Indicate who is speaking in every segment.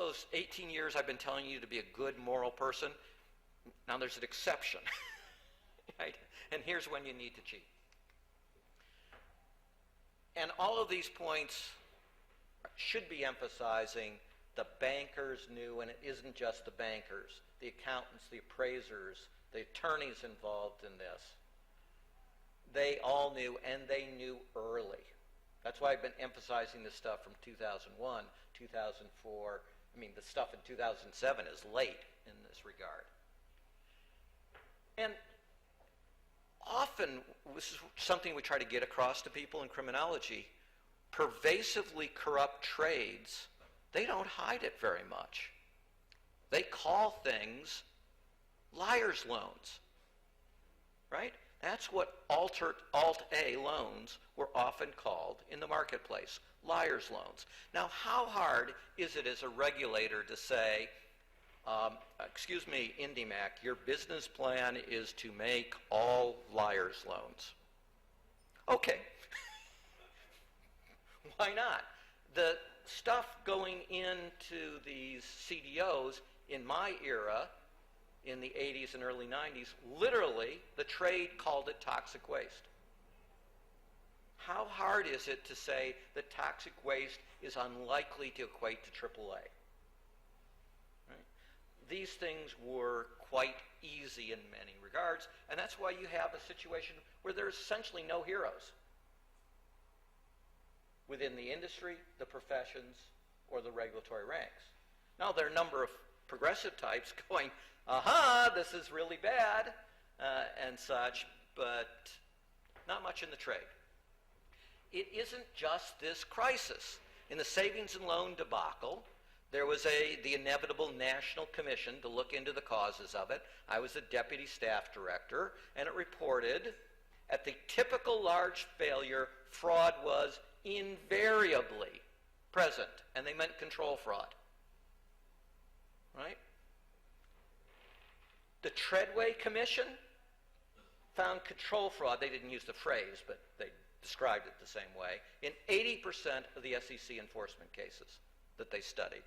Speaker 1: those 18 years I've been telling you to be a good moral person, now there's an exception, right? And here's when you need to cheat. And all of these points should be emphasizing the bankers knew, and it isn't just the bankers, the accountants, the appraisers, the attorneys involved in this. They all knew, and they knew early. That's why I've been emphasizing this stuff from 2001, 2004. I mean, the stuff in 2007 is late in this regard. And often, this is something we try to get across to people in criminology, pervasively corrupt trades, they don't hide it very much. They call things liar's loans, right? That's what Alt-A loans were often called in the marketplace, liar's loans. Now, how hard is it as a regulator to say, excuse me, IndyMac, your business plan is to make all liar's loans? Okay. Why not? The stuff going into these CDOs in my era, in the 80s and early 90s, literally, the trade called it toxic waste. How hard is it to say that toxic waste is unlikely to equate to AAA? Right? These things were quite easy in many regards, and that's why you have a situation where there's essentially no heroes within the industry, the professions, or the regulatory ranks. Now, there are a number of progressive types going, aha, this is really bad, and such, but not much in the trade. It isn't just this crisis. In the savings and loan debacle, there was the inevitable national commission to look into the causes of it. I was the deputy staff director, and it reported at the typical large failure, fraud was invariably present, and they meant control fraud, right? The Treadway Commission found control fraud, they didn't use the phrase, but they described it the same way, in 80% of the SEC enforcement cases that they studied.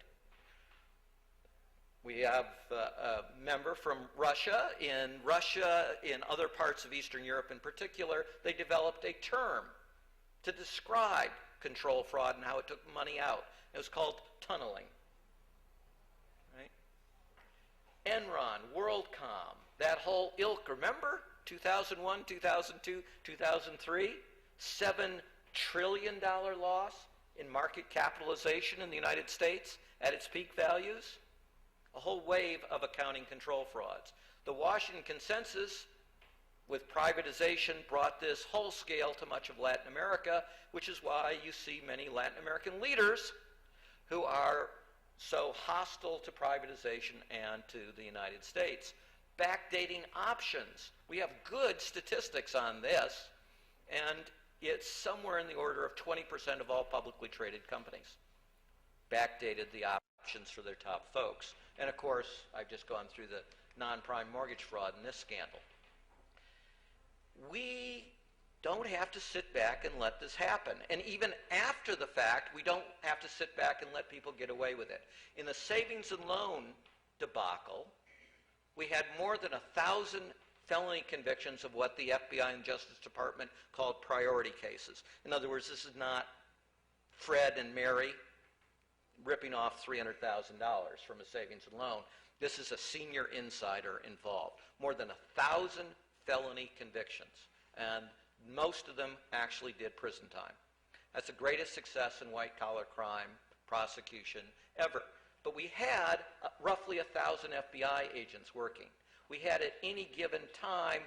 Speaker 1: We have a member from Russia. In other parts of Eastern Europe in particular, they developed a term to describe control fraud and how it took money out. It was called tunneling. Right? Enron, WorldCom, that whole ilk, remember? 2001, 2002, 2003, $7 trillion loss in market capitalization in the United States at its peak values. A whole wave of accounting control frauds. The Washington Consensus, with privatization, brought this whole scale to much of Latin America, which is why you see many Latin American leaders who are so hostile to privatization and to the United States. Backdating options. We have good statistics on this, and it's somewhere in the order of 20% of all publicly traded companies backdated the options for their top folks. And of course, I've just gone through the non-prime mortgage fraud in this scandal. We don't have to sit back and let this happen. And even after the fact, we don't have to sit back and let people get away with it. In the savings and loan debacle, we had more than 1,000 felony convictions of what the FBI and Justice Department called priority cases. In other words, this is not Fred and Mary ripping off $300,000 from a savings and loan. This is a senior insider involved. More than 1,000 felony convictions, and most of them actually did prison time. That's the greatest success in white-collar crime prosecution ever. But we had roughly 1,000 FBI agents working. We had at any given time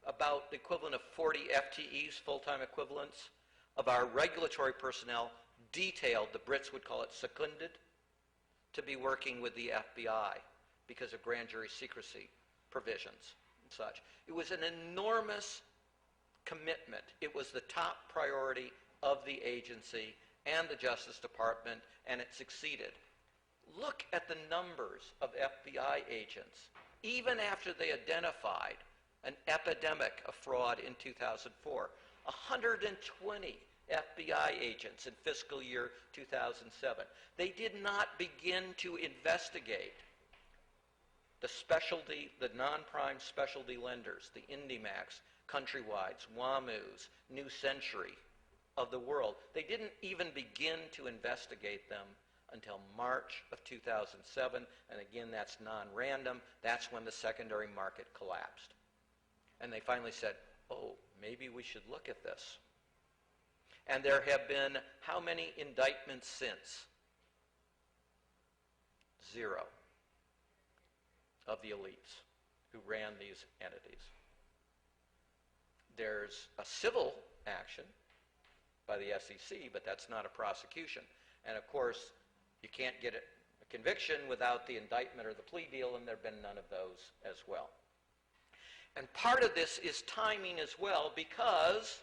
Speaker 1: about the equivalent of 40 FTEs, full-time equivalents, of our regulatory personnel detailed, the Brits would call it seconded, to be working with the FBI because of grand jury secrecy provisions and such. It was an enormous commitment. It was the top priority of the agency and the Justice Department, and it succeeded. Look at the numbers of FBI agents, even after they identified an epidemic of fraud in 2004. 120 FBI agents in fiscal year 2007. They did not begin to investigate the non-prime specialty lenders, the IndyMacs, Countrywides, WAMUs, New Century of the world. They didn't even begin to investigate them until March of 2007, and again, that's non-random. That's when the secondary market collapsed. And they finally said, oh, maybe we should look at this. And there have been how many indictments since? 0 of the elites who ran these entities. There's a civil action by the SEC, but that's not a prosecution. And of course, you can't get a conviction without the indictment or the plea deal, and there have been none of those as well. And part of this is timing as well, because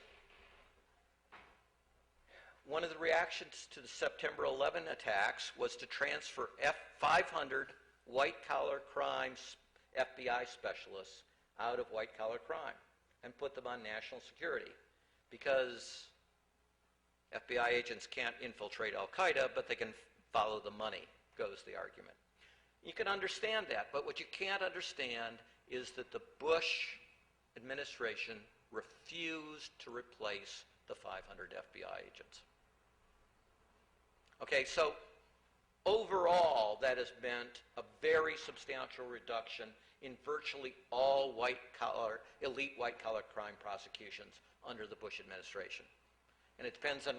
Speaker 1: one of the reactions to the September 11 attacks was to transfer 500 white-collar crime FBI specialists out of white-collar crime and put them on national security, because FBI agents can't infiltrate Al-Qaeda, but they can follow the money, goes the argument. You can understand that, but what you can't understand is that the Bush administration refused to replace the 500 FBI agents. Okay, so overall, that has meant a very substantial reduction in virtually all elite white-collar crime prosecutions under the Bush administration. And it depends on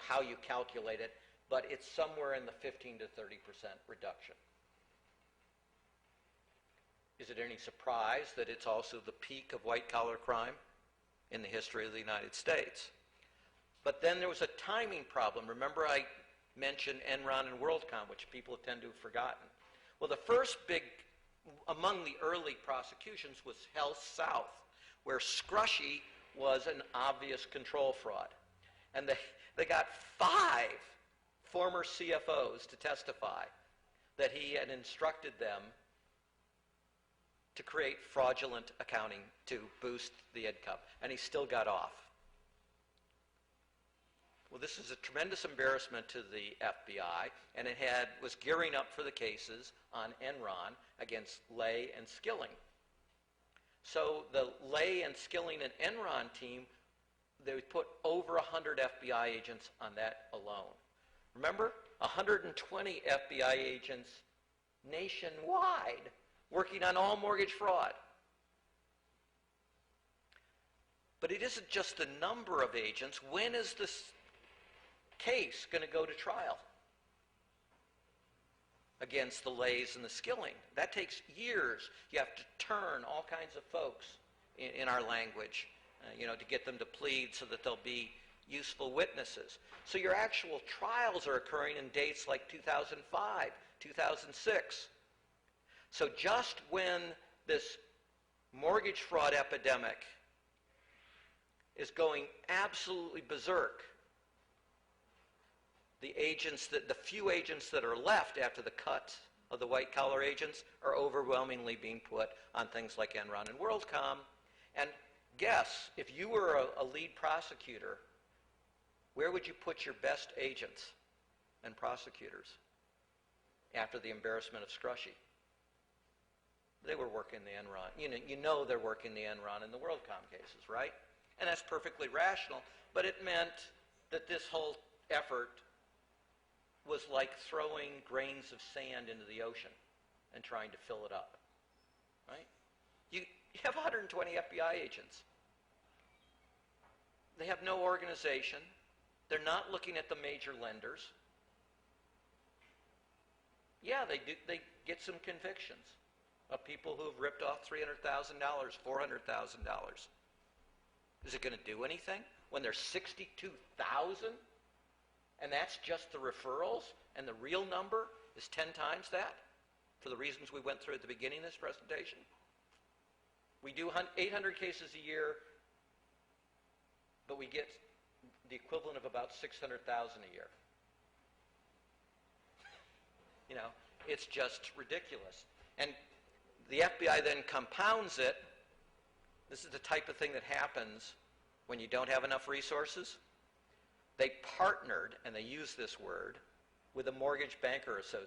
Speaker 1: how you calculate it, but it's somewhere in the 15 to 30% reduction. Is it any surprise that it's also the peak of white-collar crime in the history of the United States? But then there was a timing problem. Remember I mentioned Enron and WorldCom, which people tend to have forgotten. Well, the first big, among the early prosecutions, was Health South, where Scrushy was an obvious control fraud. And they got 5 former CFOs to testify that he had instructed them to create fraudulent accounting to boost the income, and he still got off. Well, this is a tremendous embarrassment to the FBI, and it was gearing up for the cases on Enron against Lay and Skilling. So the Lay and Skilling and Enron team, they put over 100 FBI agents on that alone. Remember, 120 FBI agents nationwide working on all mortgage fraud. But it isn't just the number of agents. When is this case going to go to trial against the Lays and the Skilling? That takes years. You have to turn all kinds of folks in our language, to get them to plead so that they'll be useful witnesses. So your actual trials are occurring in dates like 2005, 2006. So just when this mortgage fraud epidemic is going absolutely berserk, the few agents that are left after the cut of the white-collar agents are overwhelmingly being put on things like Enron and WorldCom. And guess, if you were a lead prosecutor, where would you put your best agents and prosecutors after the embarrassment of Scrushy? They were working the Enron. You know they're working the Enron and the WorldCom cases, right? And that's perfectly rational, but it meant that this whole effort was like throwing grains of sand into the ocean and trying to fill it up, right? You have 120 FBI agents. They have no organization. They're not looking at the major lenders. Yeah, they get some convictions of people who have ripped off $300,000, $400,000. Is it going to do anything when there's 62,000? And that's just the referrals, and the real number is 10 times that, for the reasons we went through at the beginning of this presentation? We do 800 cases a year, but we get the equivalent of about 600,000 a year. It's just ridiculous. And the FBI then compounds it. This is the type of thing that happens when you don't have enough resources. They partnered, and they use this word, with a mortgage banker association.